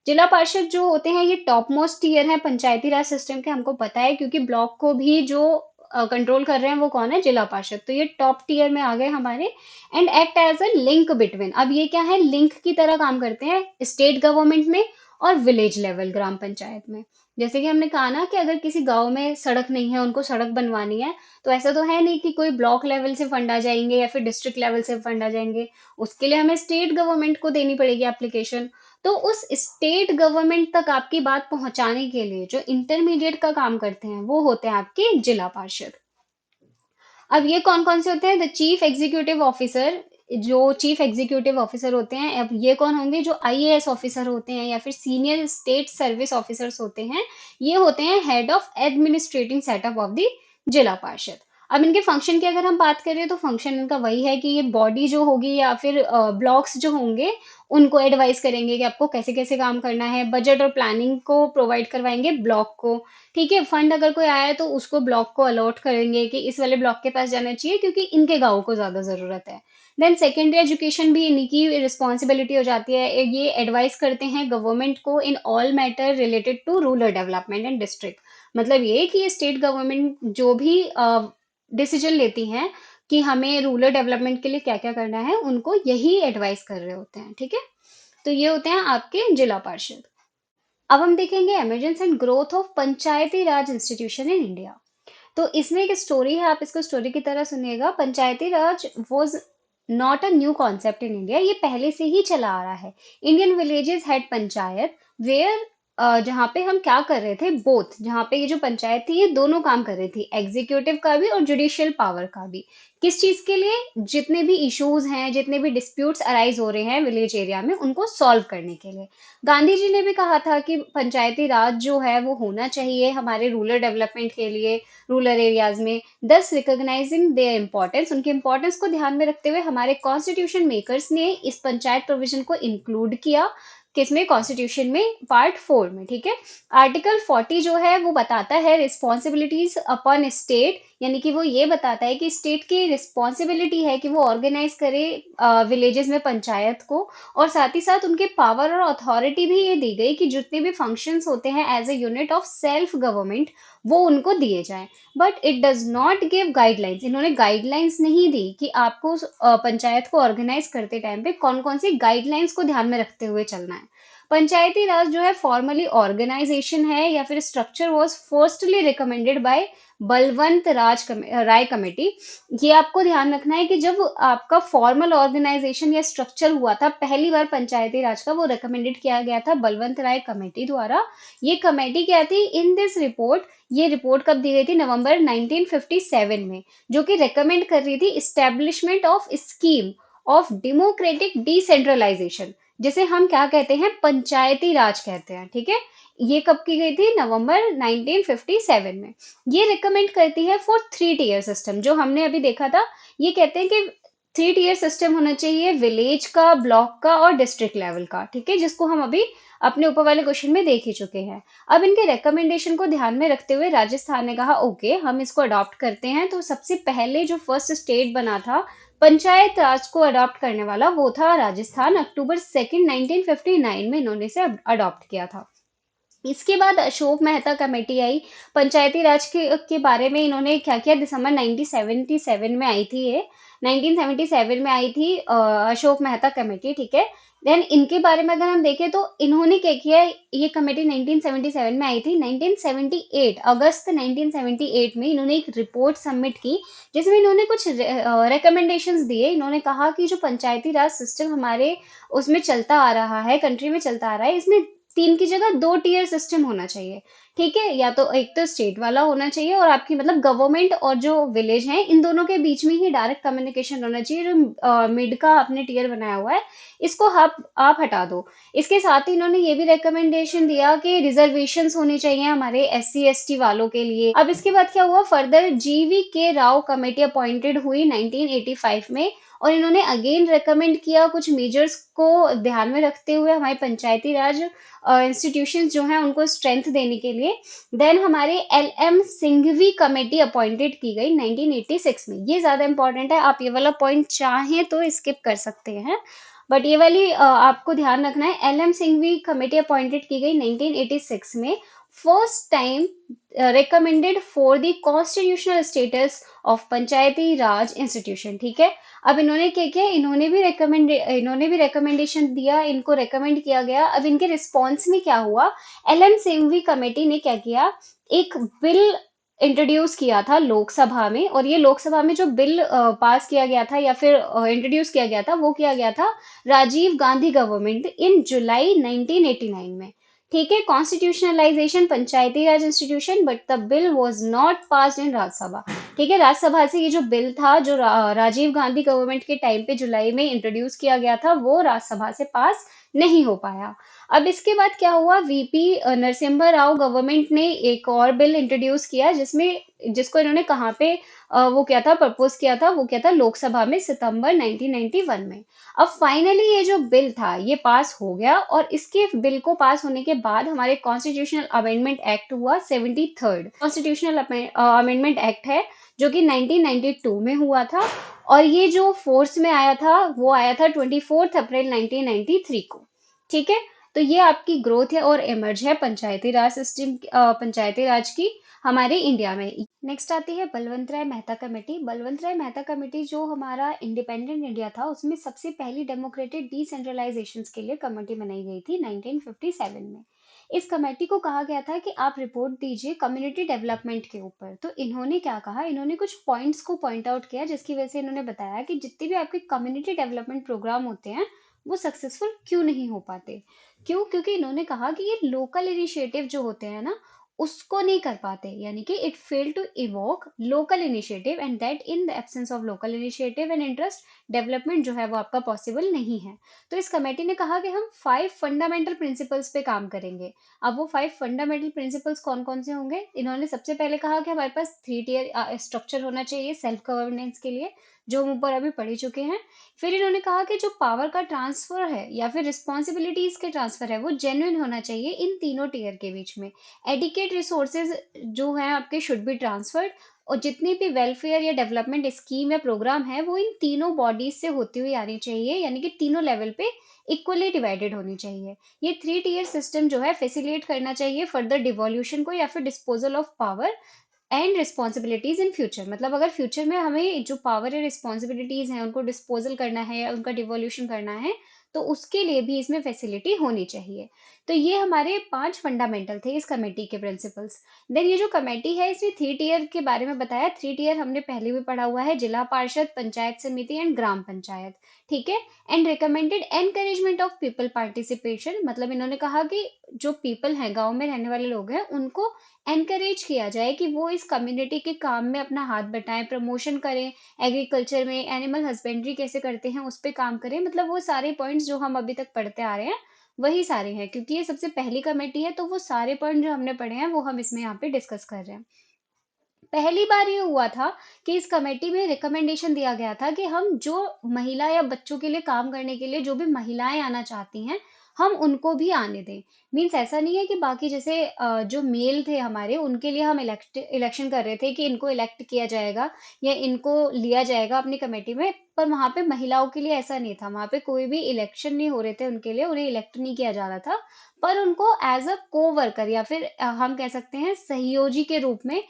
जिला पार्षद जो होते हैं ये टॉप मोस्ट टीयर है पंचायती राज सिस्टम के, हमको पता है, क्योंकि ब्लॉक को भी जो कंट्रोल कर रहे हैं वो कौन है, जिला पार्षद। तो ये टॉप टीयर में आ गए हमारे। And act as a link between, अब ये क्या है, लिंक की तरह काम करते हैं स्टेट गवर्नमेंट में और विलेज लेवल ग्राम पंचायत में। जैसे कि हमने कहा ना कि अगर किसी गांव में सड़क नहीं है, उनको सड़क बनवानी है, तो ऐसा तो है नहीं कि कोई ब्लॉक लेवल से फंड आ जाएंगे या फिर डिस्ट्रिक्ट लेवल से फंड आ जाएंगे। उसके लिए हमें स्टेट गवर्नमेंट को देनी पड़ेगी एप्लीकेशन। तो उस स्टेट गवर्नमेंट तक आपकी बात पहुंचाने के लिए जो इंटरमीडिएट का काम करते हैं वो होते हैं आपके जिला पार्षद। अब ये कौन कौन से होते हैं, द चीफ एग्जीक्यूटिव ऑफिसर। जो चीफ एग्जीक्यूटिव ऑफिसर होते हैं, अब ये कौन होंगे, जो आईएएस ऑफिसर होते हैं या फिर सीनियर स्टेट सर्विस ऑफिसर्स होते हैं, ये होते हैं head of administrative setup of the जिला पार्षद। अब इनके फंक्शन की अगर हम बात करें, तो फंक्शन इनका वही है कि ये बॉडी जो होगी या फिर ब्लॉक्स जो होंगे, उनको एडवाइस करेंगे कि आपको कैसे कैसे काम करना है, बजट और प्लानिंग को प्रोवाइड करवाएंगे ब्लॉक को। ठीक है, फंड अगर कोई आया है तो उसको ब्लॉक को अलॉट करेंगे कि इस वाले ब्लॉक के पास जाना चाहिए, क्योंकि इनके गाँव को ज्यादा जरूरत है। देन सेकेंडरी एजुकेशन भी इन्हीं की रिस्पॉन्सिबिलिटी हो जाती है। ये एडवाइस करते हैं गवर्नमेंट को in all matter related to rural development and district. मतलब ये कि ये स्टेट गवर्नमेंट जो भी डिसीजन लेती हैं कि हमें रूरल डेवलपमेंट के लिए क्या क्या करना है, उनको यही एडवाइस कर रहे होते हैं। ठीक है, तो ये होते हैं आपके जिला पार्षद। अब हम देखेंगे emergence and growth of Panchayati Raj institution in India. तो इसमें एक स्टोरी है, आप इसको स्टोरी की तरह सुनिएगा। Panchayati raj was not a new concept in India, ये पहले से ही चला आ रहा है। Indian villages had panchayat where, जहाँ पे हम क्या कर रहे थे, बोथ, जहाँ पे ये जो पंचायत थी ये दोनों काम कर रही थी, एग्जीक्यूटिव का भी और जुडिशियल पावर का भी। किस चीज के लिए, जितने भी इश्यूज हैं, जितने भी डिस्प्यूट्स अराइज हो रहे हैं विलेज एरिया में, उनको सॉल्व करने के लिए। गांधी जी ने भी कहा था कि पंचायती राज जो है वो होना चाहिए हमारे रूरल डेवलपमेंट के लिए, रूरल एरियाज में। दस रिकॉग्नाइजिंग देयर इंपॉर्टेंस, उनके इंपॉर्टेंस को ध्यान में रखते हुए हमारे कॉन्स्टिट्यूशन मेकर्स ने इस पंचायत प्रोविजन को इंक्लूड किया। किसमें, कॉन्स्टिट्यूशन में, पार्ट 4 में। ठीक है, आर्टिकल 40 जो है वो बताता है रिस्पॉन्सिबिलिटीज अपॉन स्टेट यानी कि वो ये बताता है कि स्टेट की रिस्पॉन्सिबिलिटी है कि वो ऑर्गेनाइज करे विलेजेस में पंचायत को, और साथ ही साथ उनके पावर और अथॉरिटी भी ये दी गई कि जितने भी फंक्शंस होते हैं as a unit of self government वो उनको दिए जाएं। But it does not give guidelines, इन्होंने गाइडलाइंस नहीं दी कि आपको पंचायत को ऑर्गेनाइज करते टाइम पे कौन कौन सी गाइडलाइंस को ध्यान में रखते हुए चलना है। पंचायती राज जो है फॉर्मली ऑर्गेनाइजेशन है या फिर structure was firstly recommended by Balwant Rai committee. ये आपको ध्यान रखना है कि जब आपका फॉर्मल ऑर्गेनाइजेशन या स्ट्रक्चर हुआ था पहली बार पंचायती राज का, वो रिकमेंडेड किया गया था बलवंत राय कमेटी द्वारा। ये कमेटी क्या थी इन दिस रिपोर्ट, ये रिपोर्ट कब दी गई थी, नवंबर 1957 में, जो कि रेकमेंड कर रही थी establishment of scheme of democratic decentralisation, जिसे हम क्या कहते हैं, पंचायती राज कहते हैं। ठीक है, ये कब की गई थी, नवंबर 1957 में। ये रिकमेंड करती है फॉर 3 टियर सिस्टम, जो हमने अभी देखा था। ये कहते हैं कि 3 टियर सिस्टम होना चाहिए, विलेज का, ब्लॉक का और डिस्ट्रिक्ट लेवल का। ठीक है, जिसको हम अभी अपने ऊपर वाले क्वेश्चन में देख ही चुके हैं। अब इनके रिकमेंडेशन को ध्यान में रखते हुए राजस्थान ने कहा ओके हम इसको अडॉप्ट करते हैं। तो सबसे पहले जो फर्स्ट स्टेट बना था पंचायत राज को अडॉप्ट करने वाला, वो था राजस्थान। अक्टूबर 2 1959 में इन्होंने इसे अडॉप्ट किया था। इसके बाद अशोक मेहता कमेटी आई, पंचायती राज के बारे में इन्होंने क्या किया, दिसंबर 1977 में आई थी ये, 1977 में आई थी अशोक मेहता कमेटी। ठीक है, देन इनके बारे में अगर हम देखें तो इन्होंने क्या किया, ये कमेटी 1977 में आई थी। 1978 अगस्त 1978 में इन्होंने एक रिपोर्ट सबमिट की, जिसमें इन्होंने कुछ रिकमेंडेशंस दिए। इन्होंने कहा कि जो पंचायती राज सिस्टम हमारे उसमें चलता आ रहा है, कंट्री में चलता आ रहा है, इसमें 3 की जगह 2 टियर सिस्टम होना चाहिए। ठीक है, या तो एक तो स्टेट वाला होना चाहिए और आपकी मतलब गवर्नमेंट और जो विलेज है इन दोनों के बीच में ही डायरेक्ट कम्युनिकेशन होना चाहिए। जो मिड का आपने टियर बनाया हुआ है इसको आप हटा दो। इसके साथ ही इन्होंने ये भी रिकमेंडेशन दिया कि रिजर्वेशंस होनी चाहिए हमारे SC ST वालों के लिए। अब इसके बाद क्या हुआ, further GV Rao committee appointed हुई 1985 में, और इन्होंने अगेन रेकमेंड किया कुछ मेजर्स को ध्यान में रखते हुए हमारे पंचायती राज इंस्टीट्यूशंस जो हैं उनको स्ट्रेंथ देने के लिए। देन हमारे LM सिंघवी कमेटी अपॉइंटेड की गई 1986 में। ये ज्यादा इंपॉर्टेंट है, आप ये वाला पॉइंट चाहें तो स्किप कर सकते हैं, बट ये वाली आपको ध्यान रखना है। LM सिंघवी कमेटी अपॉइंटेड की गई 1986 में, first time recommended for the constitutional status of Panchayati Raj institution. ठीक है, अब इन्होंने क्या किया, इन्होंने भी रिकमेंडेशन दिया, इनको रिकमेंड किया गया। अब इनके रिस्पॉन्स में क्या हुआ, LM सिंघवी कमेटी ने क्या किया, एक बिल इंट्रोड्यूस किया था लोकसभा में, और ये लोकसभा में जो बिल पास किया गया था या फिर इंट्रोड्यूस किया गया था वो किया गया था Rajiv Gandhi government in July 1989 में। ठीक है, constitutionalization panchayati Raj institution, but the bill was not passed in Rajya Sabha. ठीक है, राज्यसभा से ये जो बिल था जो राजीव गांधी गवर्नमेंट के टाइम पे जुलाई में इंट्रोड्यूस किया गया था वो राज्यसभा से पास नहीं हो पाया। अब इसके बाद क्या हुआ, VP नरसिम्हा राव गवर्नमेंट ने एक और बिल इंट्रोड्यूस किया, जिसको इन्होंने कहाँ पे वो किया था, प्रपोज किया था, वो किया था लोकसभा में सितंबर 1991 में। अब फाइनली ये जो बिल था ये पास हो गया, और इसके बिल को पास होने के बाद हमारे कॉन्स्टिट्यूशनल अमेंडमेंट एक्ट हुआ, 73rd कॉन्स्टिट्यूशनल अमेंडमेंट एक्ट है, जो कि 1992 में हुआ था। और ये जो फोर्स में आया था वो आया था 24 अप्रैल 1993 को। ठीक है, तो ये आपकी ग्रोथ है और इमर्ज है पंचायती राज सिस्टम, पंचायती राज की हमारे इंडिया में। नेक्स्ट आती है बलवंत राय मेहता कमेटी। बलवंत राय मेहता कमेटी जो हमारा इंडिपेंडेंट इंडिया था उसमें सबसे पहली डेमोक्रेटिक डिसेंट्रलाइजेशन के लिए कमेटी बनाई गई थी 1957 में। इस कमेटी को कहा गया था कि आप रिपोर्ट दीजिए कम्युनिटी डेवलपमेंट के ऊपर। तो इन्होंने क्या कहा, इन्होंने कुछ पॉइंट्स को पॉइंट आउट किया, जिसकी वजह से इन्होंने बताया कि जितने भी आपके कम्युनिटी डेवलपमेंट प्रोग्राम होते हैं वो सक्सेसफुल क्यों नहीं हो पाते। क्यों, क्योंकि इन्होंने कहा कि ये लोकल इनिशिएटिव जो होते हैं ना उसको नहीं कर पाते, यानी कि it fail to evoke local initiative, and that in the absence of local initiative and interest development जो है वो आपका पॉसिबल नहीं है। तो इस कमेटी ने कहा कि हम 5 फंडामेंटल प्रिंसिपल्स पे काम करेंगे। अब वो 5 फंडामेंटल प्रिंसिपल्स कौन कौन से होंगे, इन्होंने सबसे पहले कहा कि हमारे पास 3 टियर स्ट्रक्चर होना चाहिए सेल्फ गवर्नेंस के लिए। जो हम ऊपर अभी पढ़ ही चुके हैं। फिर इन्होंने कहा कि जो पावर का ट्रांसफर है या फिर रिस्पॉन्सिबिलिटीज के ट्रांसफर है वो जेन्युइन होना चाहिए इन तीनों टीयर के बीच में। एडिकेट रिसोर्सेज जो है आपके शुड बी ट्रांसफर्ड, और जितनी भी वेलफेयर या डेवलपमेंट स्कीम या प्रोग्राम है वो इन तीनों बॉडीज से होती हुई आनी चाहिए, यानी कि तीनों लेवल पे इक्वली डिवाइडेड होनी चाहिए। ये थ्री टीयर सिस्टम जो है फैसिलिटेट करना चाहिए फर्दर डिवोल्यूशन को या फिर disposal of power and responsibilities in future. मतलब अगर फ्यूचर में हमें जो पावर या रिस्पॉन्सिबिलिटीज हैं उनको डिस्पोजल करना है या उनका डिवोल्यूशन करना है, तो उसके लिए भी इसमें फैसिलिटी होनी चाहिए। तो ये हमारे 5 फंडामेंटल थे इस कमेटी के प्रिंसिपल्स। देन ये जो कमेटी है इसने थ्री टीयर के बारे में बताया। थ्री टीयर हमने पहले भी पढ़ा हुआ है, जिला पार्षद, पंचायत समिति एंड ग्राम पंचायत। ठीक है। And recommended encouragement of people participation, मतलब इन्होंने कहा कि जो पीपल हैं, गांव में रहने वाले लोग हैं, उनको एनकरेज किया जाए कि वो इस कम्युनिटी के काम में अपना हाथ बटाएं, प्रमोशन करें, एग्रीकल्चर में एनिमल हस्बेंड्री कैसे करते हैं उस पे काम करें। मतलब वो सारे पॉइंट्स जो हम अभी तक पढ़ते आ रहे हैं वही सारे हैं, क्योंकि ये सबसे पहली कमेटी है तो वो सारे पॉइंट जो हमने पढ़े हैं वो हम इसमें यहाँ पे डिस्कस कर रहे हैं। पहली बार ये हुआ था कि इस कमेटी में रिकमेंडेशन दिया गया था कि हम जो महिला या बच्चों के लिए काम करने के लिए जो भी महिलाएं आना चाहती हैं हम उनको भी आने दें। मीन्स ऐसा नहीं है कि बाकी जैसे जो मेल थे हमारे उनके लिए हम इलेक्शन कर रहे थे कि इनको इलेक्ट किया जाएगा या इनको लिया जाएगा अपनी कमेटी में, पर वहां पे महिलाओं के लिए ऐसा नहीं था। वहां पे कोई भी इलेक्शन नहीं हो रहे थे उनके लिए, उन्हें इलेक्ट नहीं किया जा रहा था, पर उनको एज अ को वर्कर या फिर हम कह सकते हैं सहयोगी के रूप में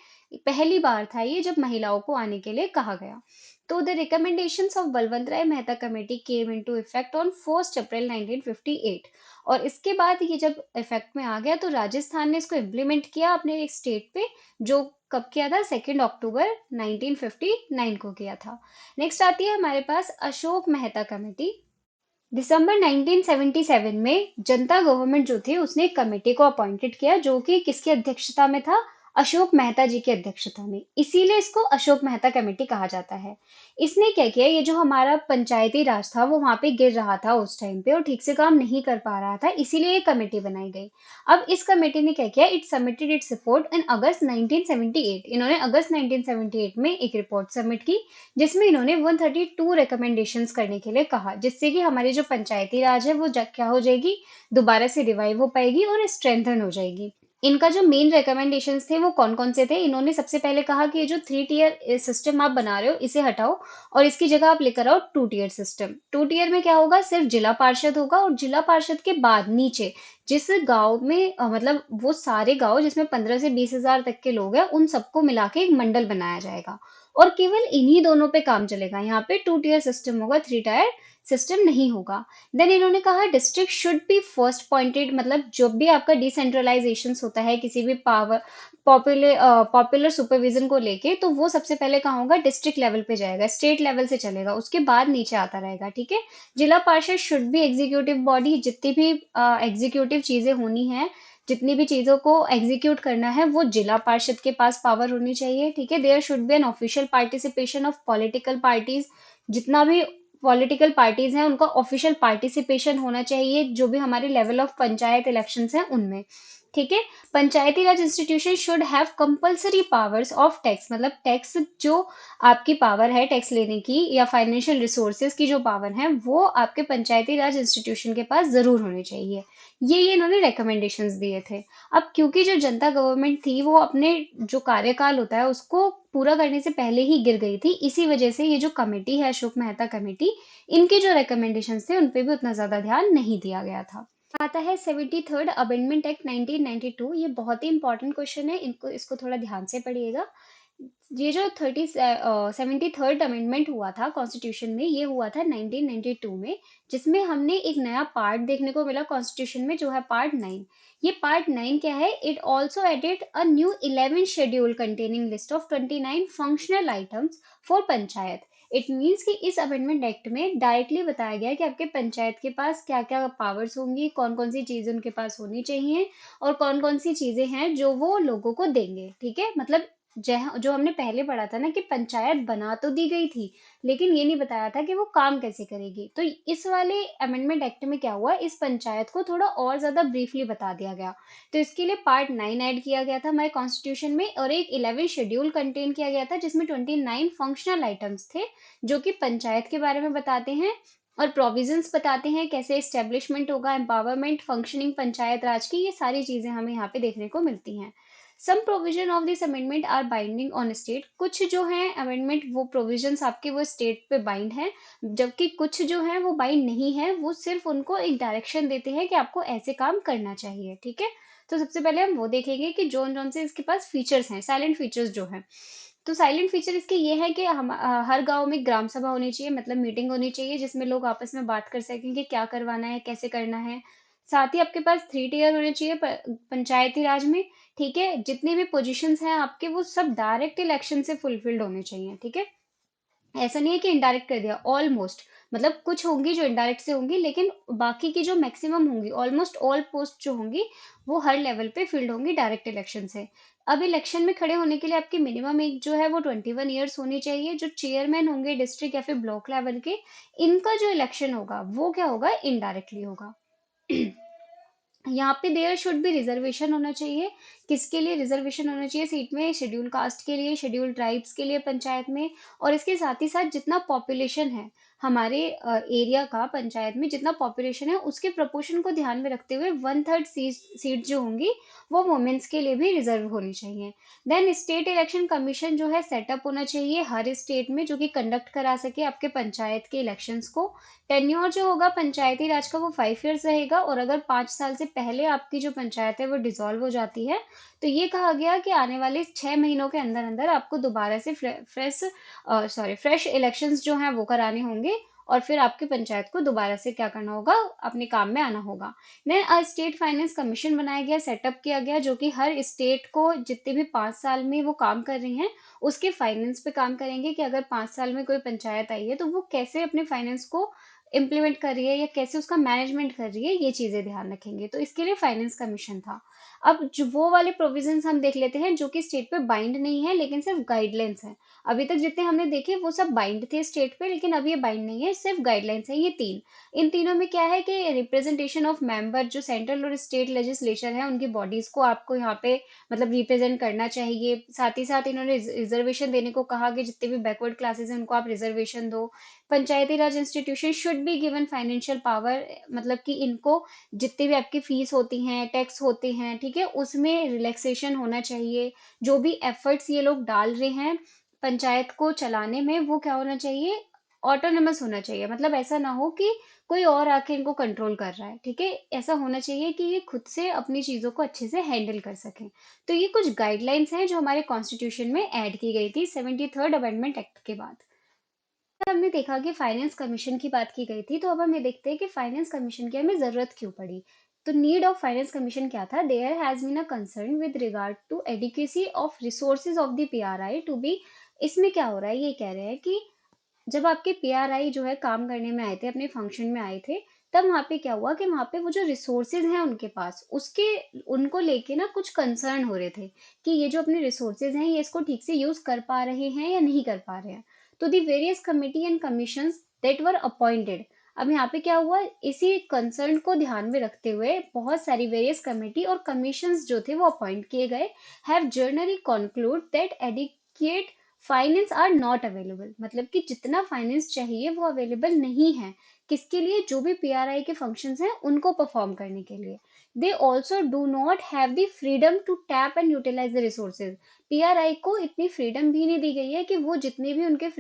पहली बार था ये जब महिलाओं को आने के लिए कहा गया। तो the recommendations of Balwant Rai Mehta committee came into effect on 1 April 1958। और इसके बाद ये जब इफेक्ट में आ गया तो राजस्थान ने इसको इम्प्लीमेंट किया अपने एक स्टेट पे, जो कब किया था, 2 अक्टूबर 1959 को किया था। नेक्स्ट आती है हमारे पास अशोक मेहता कमेटी। दिसंबर 1977 में जनता गवर्नमेंट जो थी उसने एक कमेटी को अपॉइंटेड किया जो कि किसकी अध्यक्षता में था, अशोक मेहता जी की अध्यक्षता में। इसीलिए इसको अशोक मेहता कमेटी कहा जाता है। इसने क्या किया, ये जो हमारा पंचायती राज था वो वहां पे गिर रहा था उस टाइम पे और ठीक से काम नहीं कर पा रहा था, इसीलिए ये कमेटी बनाई गई। अब इस कमेटी ने क्या किया, it submitted its report in August 1978। इन्होंने अगस्त 1978 में एक रिपोर्ट सबमिट की जिसमें इन्होंने 132 रिकमेंडेशंस करने के लिए कहा, जिससे कि हमारी जो पंचायती राज है वो क्या हो जाएगी, दोबारा से रिवाइव हो पाएगी और स्ट्रेंथन हो जाएगी। इनका जो मेन रिकमेंडेशंस थे वो कौन कौन से थे, इन्होंने सबसे पहले कहा कि ये जो थ्री टीयर सिस्टम आप बना रहे हो इसे हटाओ और इसकी जगह आप लेकर आओ two tier system. Two tier में क्या होगा, सिर्फ जिला पार्षद होगा और जिला पार्षद के बाद नीचे जिस गांव में मतलब वो सारे गांव जिसमें 15 से 20 हजार तक के लोग हैं उन सबको मिला के एक मंडल बनाया जाएगा और केवल इन्हीं दोनों पे काम चलेगा। यहाँ पे टू टीयर सिस्टम होगा, थ्री टायर सिस्टम नहीं होगा। देन इन्होंने कहा district should be first pointed, मतलब जब भी आपका डिसेंट्रलाइजेशन होता है किसी भी पावर पॉपुलर सुपरविजन को लेके, तो वो सबसे पहले कहाँ होगा, डिस्ट्रिक्ट लेवल पे जाएगा, स्टेट लेवल से चलेगा, उसके बाद नीचे आता रहेगा। ठीक है। जिला पार्षद शुड बी एग्जीक्यूटिव बॉडी, जितनी भी एग्जीक्यूटिव चीजें होनी है, जितनी भी चीजों को एग्जीक्यूट करना है वो जिला पार्षद के पास पावर होनी चाहिए। ठीक है। There should be an official participation of political parties, जितना भी पॉलिटिकल पार्टीज हैं उनका ऑफिशियल पार्टिसिपेशन होना चाहिए जो भी हमारे लेवल ऑफ पंचायत इलेक्शंस हैं उनमें। ठीक है। पंचायती राज institution should have compulsory powers of tax, मतलब टैक्स जो आपकी पावर है टैक्स लेने की या फाइनेंशियल रिसोर्सेज की जो पावर है वो आपके पंचायती राज इंस्टीट्यूशन के पास जरूर होनी चाहिए। ये इन्होंने रिकमेंडेशंस दिए थे। अब क्योंकि जो जनता गवर्नमेंट थी वो अपने जो कार्यकाल होता है उसको पूरा करने से पहले ही गिर गई थी, इसी वजह से ये जो कमेटी है अशोक मेहता कमेटी, इनके जो रिकमेंडेशंस थे उन पे भी उतना ज्यादा ध्यान नहीं दिया गया था। आता है 73rd अमेंडमेंट एक्ट 1992। ये बहुत ही इंपॉर्टेंट क्वेश्चन है, इनको इसको थोड़ा ध्यान से पढ़िएगा। ये जो 73rd अमेंडमेंट हुआ था कॉन्स्टिट्यूशन में, ये हुआ था 1992 में, जिसमें हमने एक नया पार्ट देखने को मिला कॉन्स्टिट्यूशन में जो है पार्ट 9। ये पार्ट 9 क्या है, it also added a new 11 schedule containing list of 29 functional items for panchayat. It means कि इस अमेंडमेंट एक्ट में डायरेक्टली बताया गया है कि आपके पंचायत के पास क्या क्या पावर्स होंगी, कौन कौन सी चीजें उनके पास होनी चाहिए और कौन कौन सी चीजें हैं जो वो लोगों को देंगे। ठीक है। मतलब जो हमने पहले पढ़ा था ना कि पंचायत बना तो दी गई थी, लेकिन ये नहीं बताया था कि वो काम कैसे करेगी। तो इस वाले अमेंडमेंट एक्ट में क्या हुआ, इस पंचायत को थोड़ा और ज्यादा ब्रीफली बता दिया गया। तो इसके लिए पार्ट 9 ऐड किया गया था हमारे कॉन्स्टिट्यूशन में, और एक 11 शेड्यूल कंटेन किया गया था जिसमें 29 फंक्शनल आइटम्स थे जो कि पंचायत के बारे में बताते हैं और प्रोविजंस बताते हैं कैसे एस्टेब्लिशमेंट होगा, एम्पावरमेंट, फंक्शनिंग पंचायत राज की, ये सारी चीजें हमें यहाँ पे देखने को मिलती हैं। Some provision of this amendment are binding on state, कुछ जो है अमेंडमेंट वो प्रोविजंस आपके वो स्टेट पे बाइंड है, जबकि कुछ जो है वो बाइंड नहीं है, वो सिर्फ उनको एक डायरेक्शन देते हैं कि आपको ऐसे काम करना चाहिए। ठीक है, तो सबसे पहले हम वो देखेंगे कि जोन जोन से इसके पास फीचर्स हैं, साइलेंट फीचर्स जो हैं। तो साइलेंट फीचर इसके ये है कि हर गांव में ग्राम सभा होनी चाहिए, मतलब मीटिंग होनी चाहिए जिसमें लोग आपस में बात कर सकें कि क्या करवाना है, कैसे करना है। साथ ही आपके पास 3 टीयर होने चाहिए पंचायती राज में। ठीक है, जितने भी पोजीशंस हैं आपके वो सब डायरेक्ट इलेक्शन से फुलफिल्ड होने चाहिए। ठीक है, ऐसा नहीं है कि इनडायरेक्ट कर दिया, ऑलमोस्ट, मतलब कुछ होंगी जो इनडायरेक्ट से होंगी, लेकिन बाकी की जो मैक्सिमम होंगी, ऑलमोस्ट ऑल पोस्ट जो होंगी वो हर लेवल पे फिल्ड होंगी डायरेक्ट इलेक्शन से। अब इलेक्शन में खड़े होने के लिए आपकी मिनिमम एज जो है वो 21 ईयर्स होनी चाहिए। जो चेयरमैन होंगे डिस्ट्रिक्ट या फिर ब्लॉक लेवल के, इनका जो इलेक्शन होगा वो क्या होगा, इनडायरेक्टली होगा। यहाँ पे देयर शुड बी रिजर्वेशन होना चाहिए। किसके लिए रिजर्वेशन होना चाहिए सीट में, शेड्यूल कास्ट के लिए, शेड्यूल ट्राइब्स के लिए पंचायत में। और इसके साथ ही साथ जितना पॉपुलेशन है हमारे एरिया का, पंचायत में जितना पॉपुलेशन है उसके प्रोपोर्शन को ध्यान में रखते हुए 1/3 सीट जो होंगी वो वुमेन्स के लिए भी रिजर्व होनी चाहिए। देन स्टेट इलेक्शन कमीशन जो है सेटअप होना चाहिए हर स्टेट में, जो कि कंडक्ट करा सके आपके पंचायत के इलेक्शंस को। टेन्योर जो होगा पंचायती राज का वो 5 ईयर्स रहेगा, और अगर 5 साल से पहले आपकी जो पंचायत है वो डिसॉल्व हो जाती है तो ये कहा गया कि आने वाले 6 महीनों के अंदर अंदर आपको दोबारा से फ्रेश इलेक्शंस जो हैं वो कराने होंगे, और फिर आपकी पंचायत को दोबारा से क्या करना होगा, अपने काम में आना होगा। देन स्टेट फाइनेंस कमीशन बनाया गया, सेटअप किया गया, जो कि हर स्टेट को जितने भी 5 साल में वो काम कर रही हैं उसके फाइनेंस पे काम करेंगे कि अगर 5 साल में कोई पंचायत आई है तो वो कैसे अपने फाइनेंस को इम्प्लीमेंट कर रही है या कैसे उसका मैनेजमेंट कर रही है, ये चीजें ध्यान रखेंगे। तो इसके लिए फाइनेंस कमीशन था। अब जो वो वाले प्रोविजंस हम देख लेते हैं जो कि स्टेट पे बाइंड नहीं है लेकिन सिर्फ गाइडलाइंस है। अभी तक जितने हमने देखे वो सब बाइंड थे स्टेट पे, लेकिन अब ये बाइंड नहीं है, सिर्फ गाइडलाइंस है ये तीन। इन तीनों में क्या है कि रिप्रेजेंटेशन ऑफ मेंबर, जो सेंट्रल और स्टेट लेजिस्लेचर है उनकी बॉडीज को आपको यहाँ पे मतलब रिप्रेजेंट करना चाहिए। साथ ही साथ इन्होंने रिजर्वेशन देने को कहा कि जितने भी बैकवर्ड क्लासेस हैं उनको आप रिजर्वेशन दो। पंचायती राज institution should be given financial power, मतलब कि इनको जितने भी आपकी फीस होती हैं, टैक्स होते हैं, ठीक है, उसमें रिलैक्सेशन होना चाहिए। जो भी एफर्ट्स ये लोग डाल रहे हैं पंचायत को चलाने में वो क्या होना चाहिए, ऑटोनमस होना चाहिए। मतलब ऐसा ना हो कि कोई और आके इनको कंट्रोल कर रहा है। ठीक है, ऐसा होना चाहिए कि ये खुद से अपनी चीजों को अच्छे से हैंडल कर सकें। तो ये कुछ गाइडलाइंस हैं जो हमारे कॉन्स्टिट्यूशन में ऐड की गई थी 73rd अमेंडमेंट एक्ट के बाद। हमने देखा कि फाइनेंस कमीशन की बात की गई थी, तो अब हमें देखते हैं कि फाइनेंस कमीशन की हमें जरूरत क्यों पड़ी। तो नीड ऑफ फाइनेंस कमीशन क्या था, there has been a concern with regard to adequacy of resources of the PRI to be. इसमें क्या हो रहा है, ये कह रहे हैं कि जब आपके पीआरआई जो है काम करने में आए थे, अपने फंक्शन में आए थे, तब वहां पे क्या हुआ कि वहां पे वो जो रिसोर्सेज हैं उनके पास, उसके उनको लेके ना कुछ कंसर्न हो रहे थे कि ये जो अपने रिसोर्सेज हैं ये इसको ठीक से यूज कर पा रहे हैं या नहीं कर पा रहे हैं। तो the various committee and commissions that were appointed, अब यहाँ पे क्या हुआ, इसी कंसर्न को ध्यान में रखते हुए बहुत सारी वेरियस कमेटी और कमीशंस जो थे वो अपॉइंट किए गए, have generally conclude that adequate finance are not available, मतलब कि जितना फाइनेंस चाहिए वो अवेलेबल नहीं है। किसके लिए, जो भी पीआरआई के फंक्शंस हैं उनको परफॉर्म करने के लिए। They also do not have the freedom to tap and utilise the resources, PRI को इतनी फ्रीडम भी नहीं दी गई है कि वो जितने भी उनके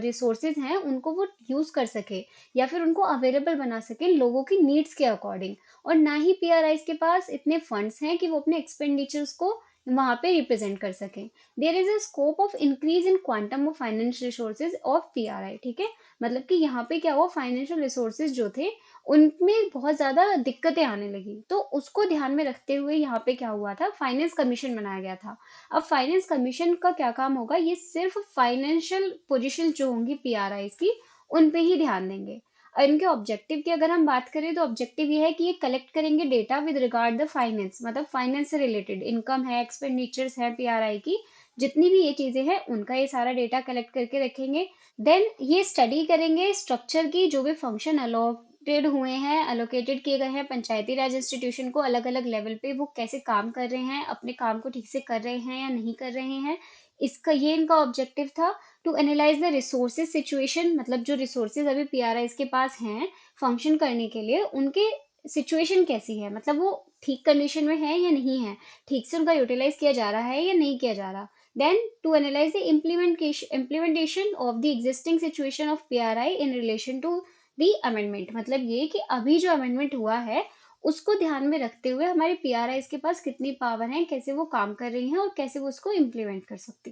रिसोर्सेज हैं उनको वो यूज कर सके या फिर उनको अवेलेबल बना सके लोगों की नीड्स के अकॉर्डिंग। और ना ही पीआरआई के पास इतने फंड्स हैं कि वो अपने एक्सपेंडिचर्स को वहां पे रिप्रेजेंट कर सके। There is a scope of increase in quantum of financial resources of PRI. ठीक है, मतलब कि यहाँ पे क्या हुआ, फाइनेंशियल रिसोर्सेज जो थे उनमें बहुत ज्यादा दिक्कतें आने लगी, तो उसको ध्यान में रखते हुए यहाँ पे क्या हुआ था, फाइनेंस कमीशन बनाया गया था। अब फाइनेंस कमीशन का क्या काम होगा, ये सिर्फ फाइनेंशियल पोजीशन जो होंगी पीआरआई की उन पे ही ध्यान देंगे। और इनके ऑब्जेक्टिव की अगर हम बात करें तो ऑब्जेक्टिव ये है कि ये कलेक्ट करेंगे data with regard the finance, मतलब फाइनेंस से रिलेटेड इनकम है, एक्सपेंडिचर्स है पीआरआई की, जितनी भी ये चीजें हैं उनका ये सारा डेटा कलेक्ट करके रखेंगे। देन ये स्टडी करेंगे स्ट्रक्चर की, जो भी फंक्शन अलॉटेड हुए हैं, अलोकेटेड किए गए हैं पंचायती राज इंस्टीट्यूशन को अलग अलग लेवल पे, वो कैसे काम कर रहे हैं, अपने काम को ठीक से कर रहे हैं या नहीं कर रहे हैं। इसका ये इनका ऑब्जेक्टिव था। To analyse the resources situation, मतलब जो रिसोर्सेज अभी पीआरआई के पास हैं फंक्शन करने के लिए, उनके सिचुएशन कैसी है, मतलब वो ठीक कंडीशन में है या नहीं है, ठीक से उनका यूटिलाइज किया जा रहा है या नहीं किया जा रहा। Then to analyse the implementation of the existing situation of PRI in relation to the amendment, मतलब ये कि अभी जो अमेंडमेंट हुआ है उसको ध्यान में रखते हुए हमारे पीआरआई के पास कितनी पावर है, कैसे वो काम कर रही हैं और कैसे वो उसको इम्प्लीमेंट कर सकती हैं।